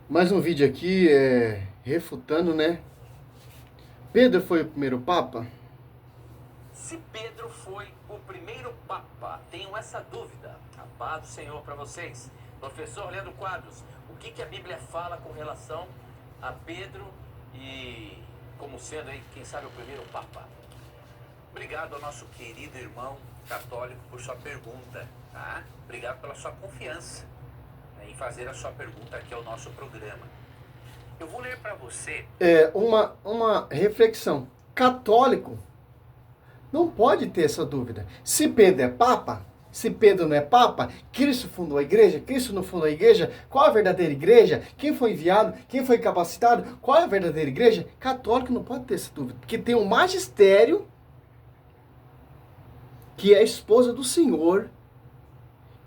Mais um vídeo aqui, refutando, né? Pedro foi o primeiro Papa? Se Pedro foi o primeiro Papa, tenho essa dúvida. A paz do Senhor para vocês. Professor Leandro Quadros, o que a Bíblia fala com relação a Pedro e como sendo aí, quem sabe, o primeiro Papa? Obrigado ao nosso querido irmão católico por sua pergunta, tá? Obrigado pela sua confiança, né, em fazer a sua pergunta aqui ao nosso programa. Eu vou ler para você... Uma reflexão. Católico não pode ter essa dúvida. Se Pedro é Papa, se Pedro não é Papa, Cristo fundou a igreja, Cristo não fundou a igreja, qual é a verdadeira igreja? Quem foi enviado? Quem foi capacitado? Qual é a verdadeira igreja? Católico não pode ter essa dúvida, porque tem um magistério que é a esposa do Senhor,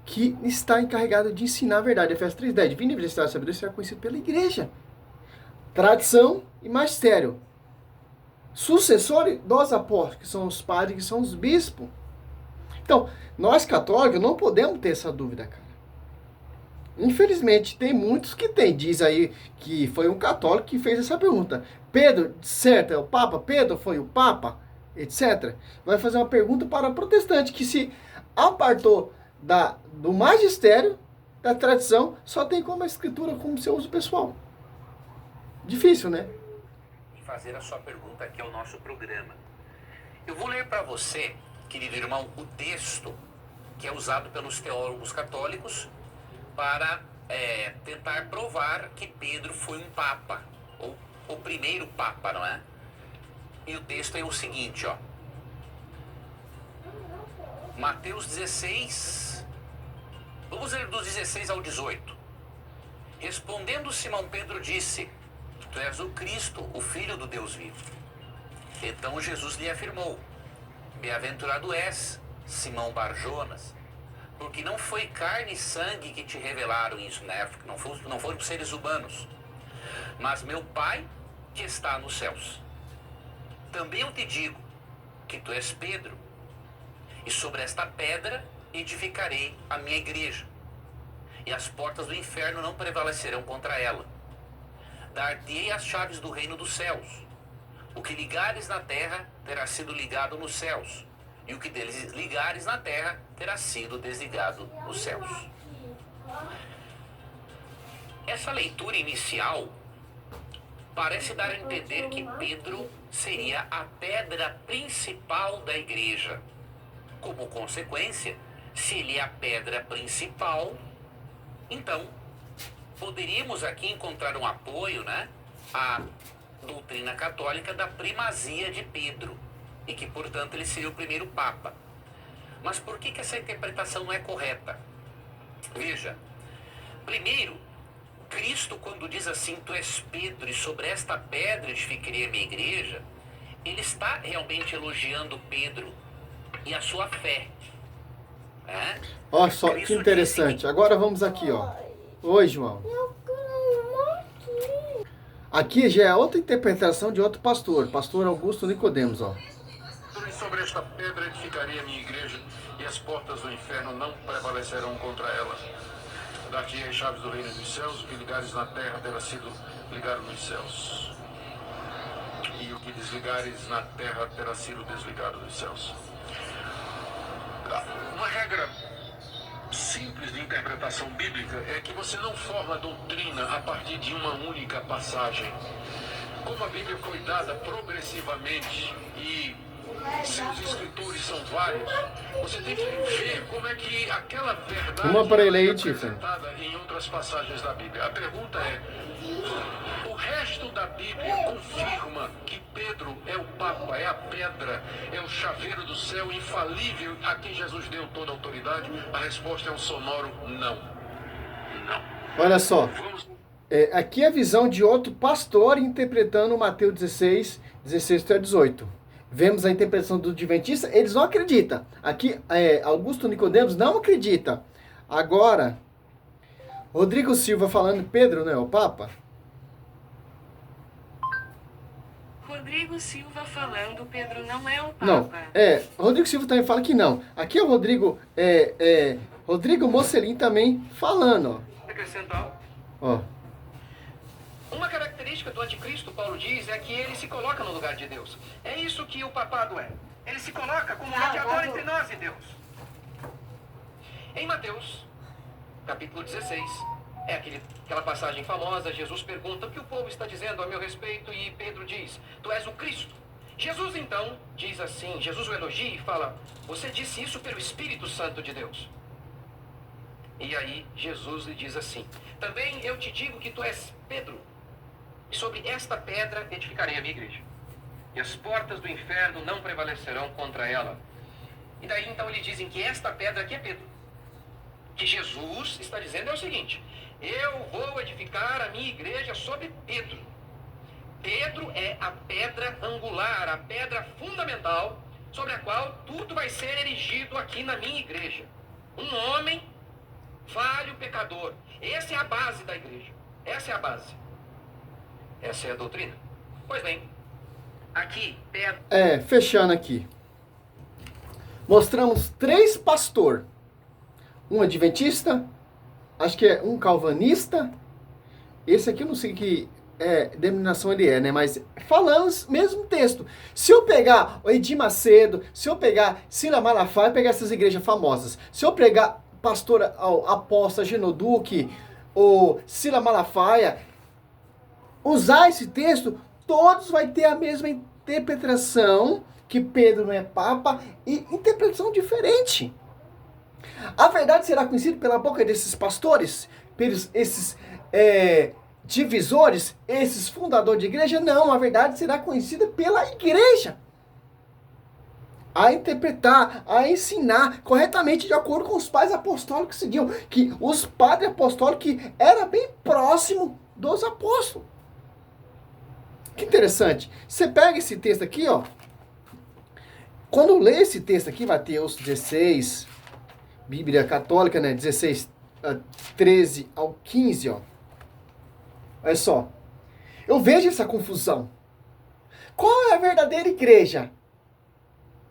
que está encarregada de ensinar a verdade. Efésios 3:10, divina e velocidade, sabedoria será conhecido pela igreja. Tradição e magistério. Sucessor dos apóstolos, que são os padres, que são os bispos. Então, nós católicos não podemos ter essa dúvida, cara. Infelizmente, tem muitos que tem. Diz aí que foi um católico que fez essa pergunta. Pedro, certo, é o Papa? Pedro foi o Papa? Etc. Vai fazer uma pergunta para o protestante que se apartou do magistério, da tradição, só tem como a escritura como seu uso pessoal. Difícil, né? E fazer a sua pergunta aqui ao nosso programa. Eu vou ler para você, querido irmão, o texto que é usado pelos teólogos católicos para tentar provar que Pedro foi um papa, ou o primeiro papa, não é? E o texto é o seguinte, ó. Mateus 16, vamos ler dos 16 ao 18. Respondendo Simão Pedro disse: Tu és o Cristo, o Filho do Deus vivo. Então Jesus lhe afirmou: Bem-aventurado és, Simão Barjonas, porque não foi carne e sangue que te revelaram isso, né? Não foram seres humanos, mas meu Pai que está nos céus. Também eu te digo que tu és Pedro, e sobre esta pedra edificarei a minha igreja, e as portas do inferno não prevalecerão contra ela. Dar-te-ei as chaves do reino dos céus. O que ligares na terra terá sido ligado nos céus, e o que desligares na terra terá sido desligado nos céus. Essa leitura inicial parece dar a entender que Pedro seria a pedra principal da igreja. Como consequência, se ele é a pedra principal, então poderíamos aqui encontrar um apoio, né, à doutrina católica da primazia de Pedro, e que, portanto, ele seria o primeiro Papa. Mas por que essa interpretação não é correta? Veja, primeiro, Cristo, quando diz assim, tu és Pedro, e sobre esta pedra edificarei a minha igreja, ele está realmente elogiando Pedro e a sua fé. Né? Olha só que Cristo interessante. disse que... Agora vamos aqui, ó. Oi, João. Aqui já é outra interpretação de outro pastor, pastor Augusto Nicodemos, ó. E sobre esta pedra edificarei a minha igreja, e as portas do inferno não prevalecerão contra ela. Dar-te-ei as chaves do reino dos céus, o que ligares na terra terá sido ligado nos céus. E o que desligares na terra terá sido desligado dos céus. Uma regra simples de interpretação bíblica é que você não forma doutrina a partir de uma única passagem. Como a Bíblia foi dada progressivamente e seus escritores são vários, você tem que ver como é que aquela verdade Uma para ele aí, é Tiffany. apresentada em outras passagens da Bíblia. A pergunta é: o resto da Bíblia confirma que Pedro é o Papa, é a pedra, é o chaveiro do céu infalível a quem Jesus deu toda a autoridade? A resposta é um sonoro não. Não. Olha só. Vamos... Aqui é a visão de outro pastor interpretando Mateus 16, 16 até 18. Vemos a interpretação do adventista, eles não acreditam. Aqui, Augusto Nicodemos não acredita. Agora, Rodrigo Silva falando Pedro, né, o Papa? Rodrigo Silva falando, Pedro não é o Papa. Não, Rodrigo Silva também fala que não. Aqui é o Rodrigo, Rodrigo Mocelin também falando, Acrescentar. ó. característica do anticristo, Paulo diz, é que ele se coloca no lugar de Deus. É isso que o papado é. Ele se coloca como mediador entre nós e Deus. Em Mateus, capítulo 16, é aquela passagem famosa, Jesus pergunta: o que o povo está dizendo a meu respeito? E Pedro diz: tu és o Cristo. Jesus então diz assim, Jesus o elogia e fala: você disse isso pelo Espírito Santo de Deus. E aí Jesus lhe diz assim: também eu te digo que tu és Pedro, e sobre esta pedra edificarei a minha igreja, e as portas do inferno não prevalecerão contra ela. E daí então eles dizem que esta pedra aqui é Pedro. Que Jesus está dizendo é o seguinte: eu vou edificar a minha igreja sobre Pedro. Pedro é a pedra angular, a pedra fundamental sobre a qual tudo vai ser erigido aqui na minha igreja. Um homem falho, pecador. Essa é a base da igreja. Essa é a base. Essa é a doutrina. Pois bem, aqui, Pedro... fechando aqui. Mostramos 3 pastores. Um adventista, acho que é um calvanista. Esse aqui eu não sei que denominação ele é, né? Mas falando mesmo texto. Se eu pegar o Edir Macedo, se eu pegar Silas Malafaia, pegar essas igrejas famosas. Se eu pegar pastor apóstolo Genoduque ou Silas Malafaia, usar esse texto, todos vai ter a mesma interpretação, que Pedro não é papa, e interpretação diferente. A verdade será conhecida pela boca desses pastores, pelos esses divisores, esses fundadores de igreja? Não, a verdade será conhecida pela igreja. A interpretar, a ensinar corretamente de acordo com os pais apostólicos que seguiam, que os padres apostólicos que era bem próximo dos apóstolos. Que interessante. Você pega esse texto aqui, ó. Quando lê esse texto aqui, Mateus 16, Bíblia Católica, né? 16, 13 ao 15, ó. Olha só. Eu vejo essa confusão. Qual é a verdadeira igreja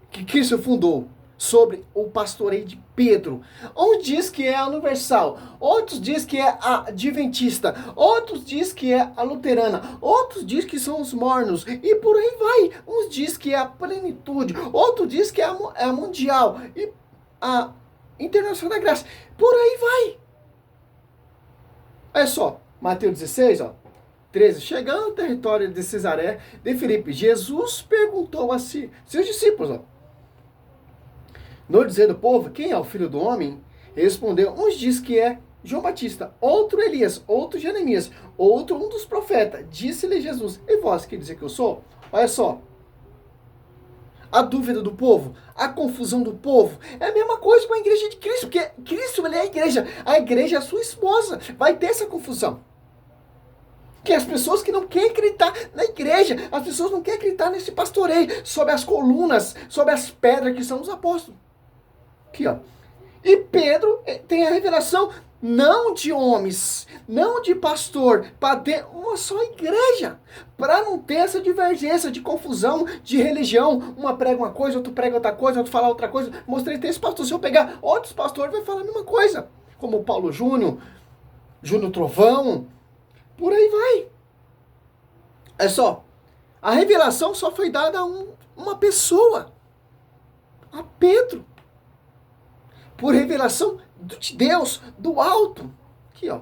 que Cristo fundou sobre o pastoreio de Pedro? Um diz que é a universal, outros diz que é a adventista, outros diz que é a luterana, outros diz que são os mornos, e por aí vai. Uns diz que é a plenitude, outros diz que é a mundial, e a internacional da graça. Por aí vai. Olha só, Mateus 16, ó. 13. Chegando ao território de Cesaré de Filipe, Jesus perguntou a seus discípulos, ó: no dizer do povo, quem é o filho do homem? Respondeu: uns diz que é João Batista, outro Elias, outro Jeremias, outro um dos profetas. Disse-lhe Jesus: e vós que dizer que eu sou? Olha só. A dúvida do povo, a confusão do povo, é a mesma coisa com a igreja de Cristo, porque Cristo ele é a igreja é a sua esposa. Vai ter essa confusão. Que as pessoas que não querem acreditar na igreja, as pessoas não querem acreditar nesse pastoreio, sobre as colunas, sobre as pedras que são os apóstolos. Aqui, ó. E Pedro tem a revelação não de homens, não de pastor, para ter uma só igreja, para não ter essa divergência de confusão de religião. Uma prega uma coisa, outro prega outra coisa, outro fala outra coisa. Mostrei 3 pastores. Se eu pegar outros pastores, vai falar a mesma coisa. Como o Paulo Júnior, Júnior Trovão, por aí vai. É só, a revelação só foi dada a uma pessoa, a Pedro. Por revelação de Deus, do alto. Aqui, ó.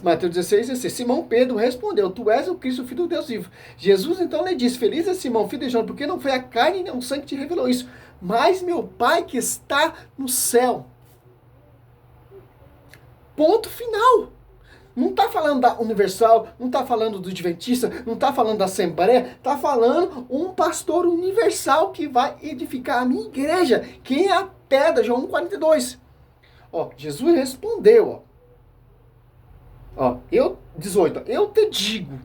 Mateus 16, 16. Simão Pedro respondeu: tu és o Cristo, filho do Deus vivo. Jesus então lhe disse: feliz é Simão, filho de João, porque não foi a carne nem o sangue que te revelou isso, mas meu Pai que está no céu. Ponto final. Não está falando da Universal, não está falando do Adventista, não está falando da Assembleia, está falando um pastor universal que vai edificar a minha igreja. Quem é a pedra? João 1,42. Ó, Jesus respondeu, ó. 18, eu te digo,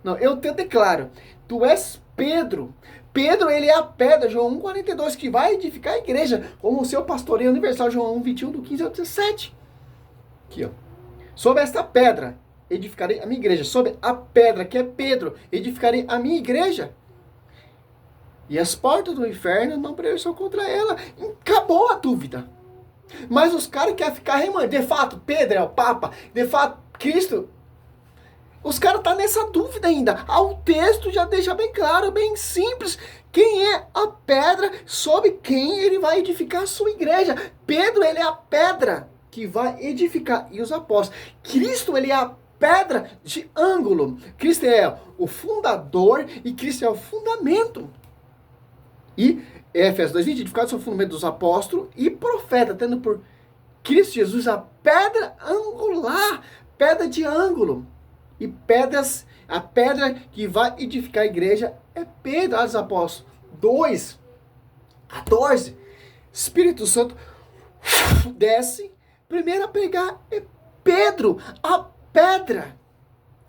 não, eu te declaro, tu és Pedro. Pedro, ele é a pedra, João 1,42, que vai edificar a igreja, como o seu pastoreio universal, João 1,21, do 15 ao 17. Aqui, ó. Sobre esta pedra, edificarei a minha igreja. Sobre a pedra, que é Pedro, edificarei a minha igreja. E as portas do inferno não prevalecerão contra ela. Acabou a dúvida. Mas os caras querem ficar remando. De fato, Pedro é o Papa. De fato, Cristo Os caras estão nessa dúvida ainda. O texto já deixa bem claro, bem simples. Quem é a pedra sobre quem ele vai edificar a sua igreja? Pedro, ele é a pedra que vai edificar. E os apóstolos. Cristo, ele é a pedra de ângulo. Cristo é o fundador e Cristo é o fundamento. E Efésios 2:20, edificado sobre o fundamento dos apóstolos e profeta, tendo por Cristo Jesus a pedra angular, pedra de ângulo. E a pedra que vai edificar a igreja é Pedro, Atos dos Apóstolos 2:14. Espírito Santo desce, primeiro a pregar é Pedro, a pedra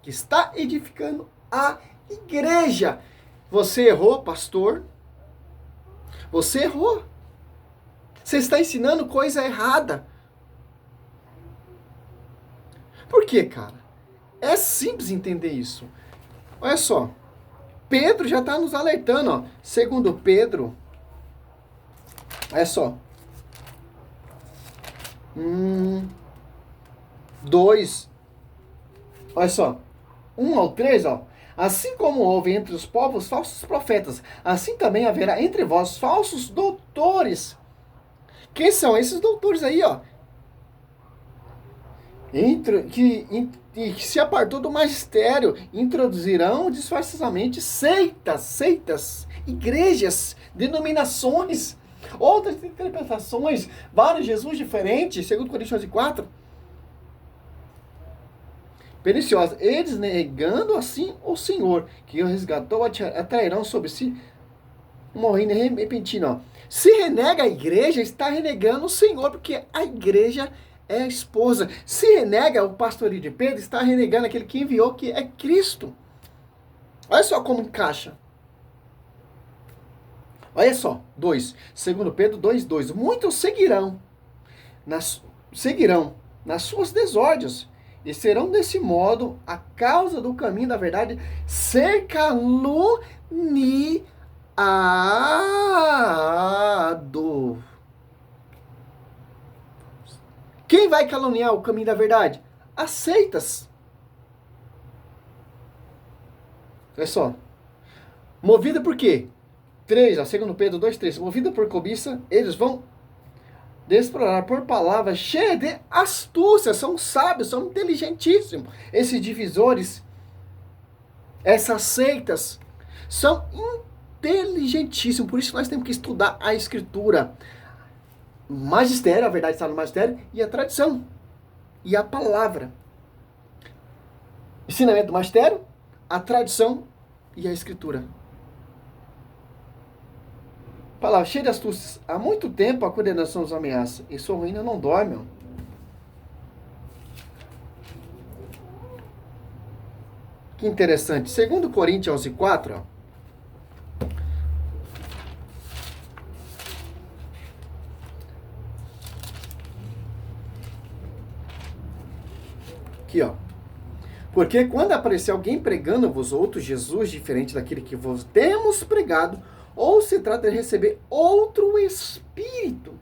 que está edificando a igreja. Você errou, pastor? Você errou. Você está ensinando coisa errada. Por quê, cara? É simples entender isso. Olha só. Pedro já está nos alertando, ó. Segundo Pedro. Olha só. 2. Olha só. 1-3, ó. Assim como houve entre os povos falsos profetas, assim também haverá entre vós falsos doutores. Quem são esses doutores aí, ó? Que se apartou do magistério, introduzirão disfarçadamente seitas, igrejas, denominações, outras interpretações, vários Jesus diferentes, segundo Coríntios 4. Perniciosa. Eles, negando assim o Senhor, que o resgatou, atrairão sobre si uma ruína repentina. Ó. Se renega a igreja, está renegando o Senhor, porque a igreja é a esposa. Se renega o pastorio de Pedro, está renegando aquele que enviou, que é Cristo. Olha só como encaixa. Olha só, 2. Segundo Pedro 2:2. Muitos seguirão nas suas desordens, e serão desse modo, a causa do caminho da verdade, ser caluniado. Quem vai caluniar o caminho da verdade? As seitas. Olha só. Movida por quê? 3, ó, segundo Pedro 2:3. Movida por cobiça, eles vão desprezar por palavras cheias de astúcia. São sábios, são inteligentíssimos. Esses divisores, essas seitas, são inteligentíssimos. Por isso nós temos que estudar a Escritura. Magistério, a verdade está no magistério, e a tradição, e a palavra. Ensinamento do magistério, a tradição e a Escritura. Palavra cheia de astúcias. Há muito tempo a condenação nos ameaça, e sua ruína não dói, meu. Que interessante. Segundo Coríntios 11:4, ó. Aqui, ó. Porque quando aparecer alguém pregando-vos outro Jesus diferente daquele que vos temos pregado, ou se trata de receber outro Espírito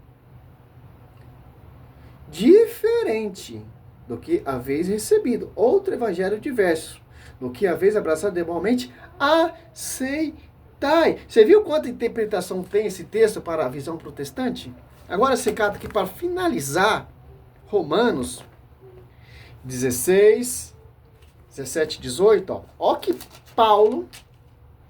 diferente do que haveis recebido, outro evangelho diverso do que haveis abraçado igualmente, aceitai. Você viu quanta interpretação tem esse texto para a visão protestante? Agora, secado aqui para finalizar, Romanos 16, 17, 18, ó que Paulo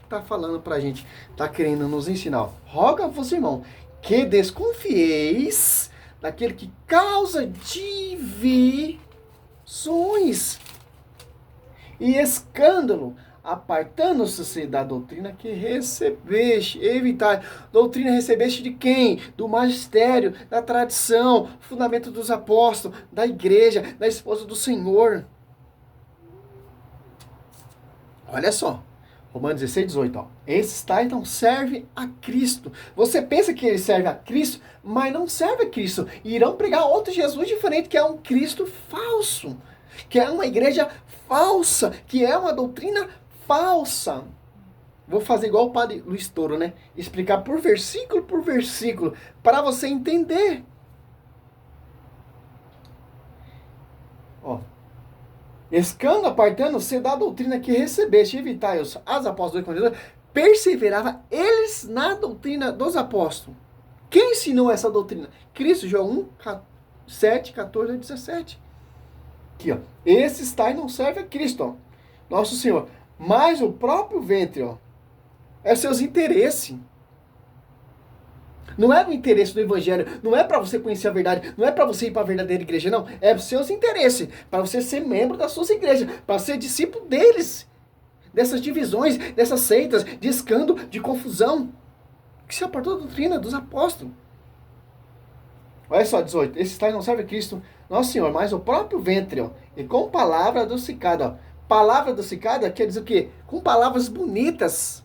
está falando para a gente, está querendo nos ensinar. Roga-vos, irmão, que desconfieis daquele que causa divisões e escândalo, apartando-se da doutrina que recebeste. Evitar. Doutrina recebeste de quem? Do magistério, da tradição, fundamento dos apóstolos, da igreja, da esposa do Senhor. Olha só. Romanos 16:18, ó. Esses tais não servem a Cristo. Você pensa que ele serve a Cristo, mas não serve a Cristo. E irão pregar outro Jesus diferente, que é um Cristo falso. Que é uma igreja falsa. Que é uma doutrina falsa. Vou fazer igual o padre Luiz Toro, né? Explicar por versículo, para você entender. Ó. Escando, apartando, se da doutrina que recebeste, evitai as apóstolos 2:42, perseverava eles na doutrina dos apóstolos. Quem ensinou essa doutrina? Cristo, João 1, 7, 14 a 17. Aqui, ó. Esses tais não servem a Cristo, ó, nosso Senhor, mas o próprio ventre, ó, é seus interesses. Não é o interesse do evangelho, não é para você conhecer a verdade, não é para você ir para a verdadeira igreja, não. É os seus interesses, para você ser membro das suas igrejas, para ser discípulo deles. Dessas divisões, dessas seitas, de escândalo, de confusão. Que se apartou da doutrina dos apóstolos. Olha só, 18. Esses tais não servem a Cristo, nosso Senhor, mas o próprio ventre, ó, e com palavra adocicada, ó. Palavra adocicada quer dizer o quê? Com palavras bonitas,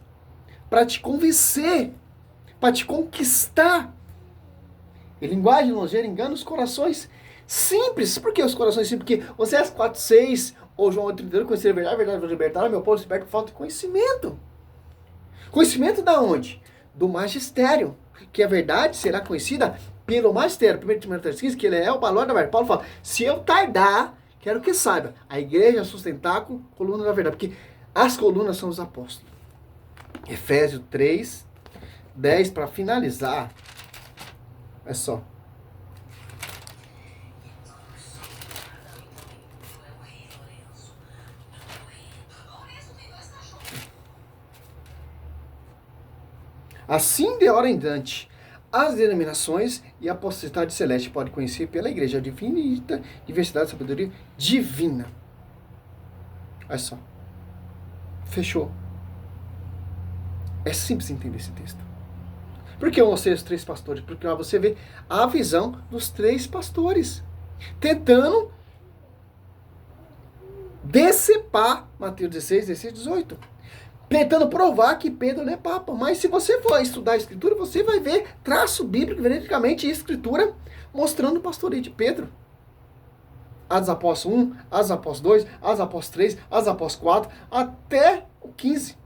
para te convencer, para te conquistar. E linguagem longeira engana os corações simples. Por que os corações simples? Porque Oséias 4:6 ou João 8:32, conhecer a verdade vos libertará, meu povo se liberta por falta de conhecimento. Conhecimento da onde? Do magistério. Que a verdade será conhecida pelo magistério. 1 Timóteo 3:15, que ele é o valor da verdade. Paulo fala, se eu tardar, quero que saiba, a igreja é sustentáculo, coluna da verdade. Porque as colunas são os apóstolos. Efésios 3:10, para finalizar. É só. Assim, de hora em diante, as denominações e a potestade celeste podem conhecer pela igreja a infinita diversidade de sabedoria divina. Olha só. Fechou. É simples entender esse texto. Por que eu mostrei os 3 pastores? Porque lá você vê a visão dos 3 pastores. Tentando decepar Mateus 16, 16, 18. Tentando provar que Pedro não é papa. Mas se você for estudar a escritura, você vai ver traço bíblico, veridicamente, e escritura mostrando o pastoreio de Pedro. Atos Apóstolos 1, Atos Apóstolos 2, Atos Apóstolos 3, Atos Apóstolos 4, até o 15.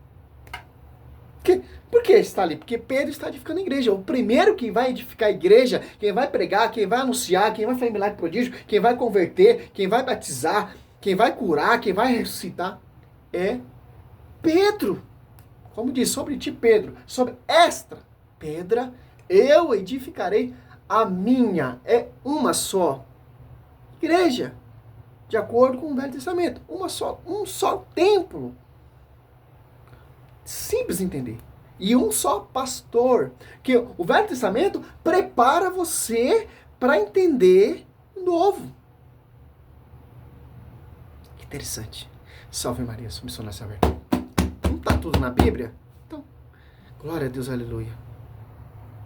Por que está ali? Porque Pedro está edificando a igreja. O primeiro que vai edificar a igreja, quem vai pregar, quem vai anunciar, quem vai fazer milagre prodígio, quem vai converter, quem vai batizar, quem vai curar, quem vai ressuscitar, é Pedro. Como diz, sobre ti, Pedro, sobre esta pedra, eu edificarei a minha. É uma só igreja. De acordo com o Velho Testamento. Um só templo. Simples entender. E um só pastor. Que o Velho Testamento prepara você para entender o novo. Que interessante. Salve Maria, submissão nessa verdade. Não está tudo na Bíblia? Então, glória a Deus, aleluia.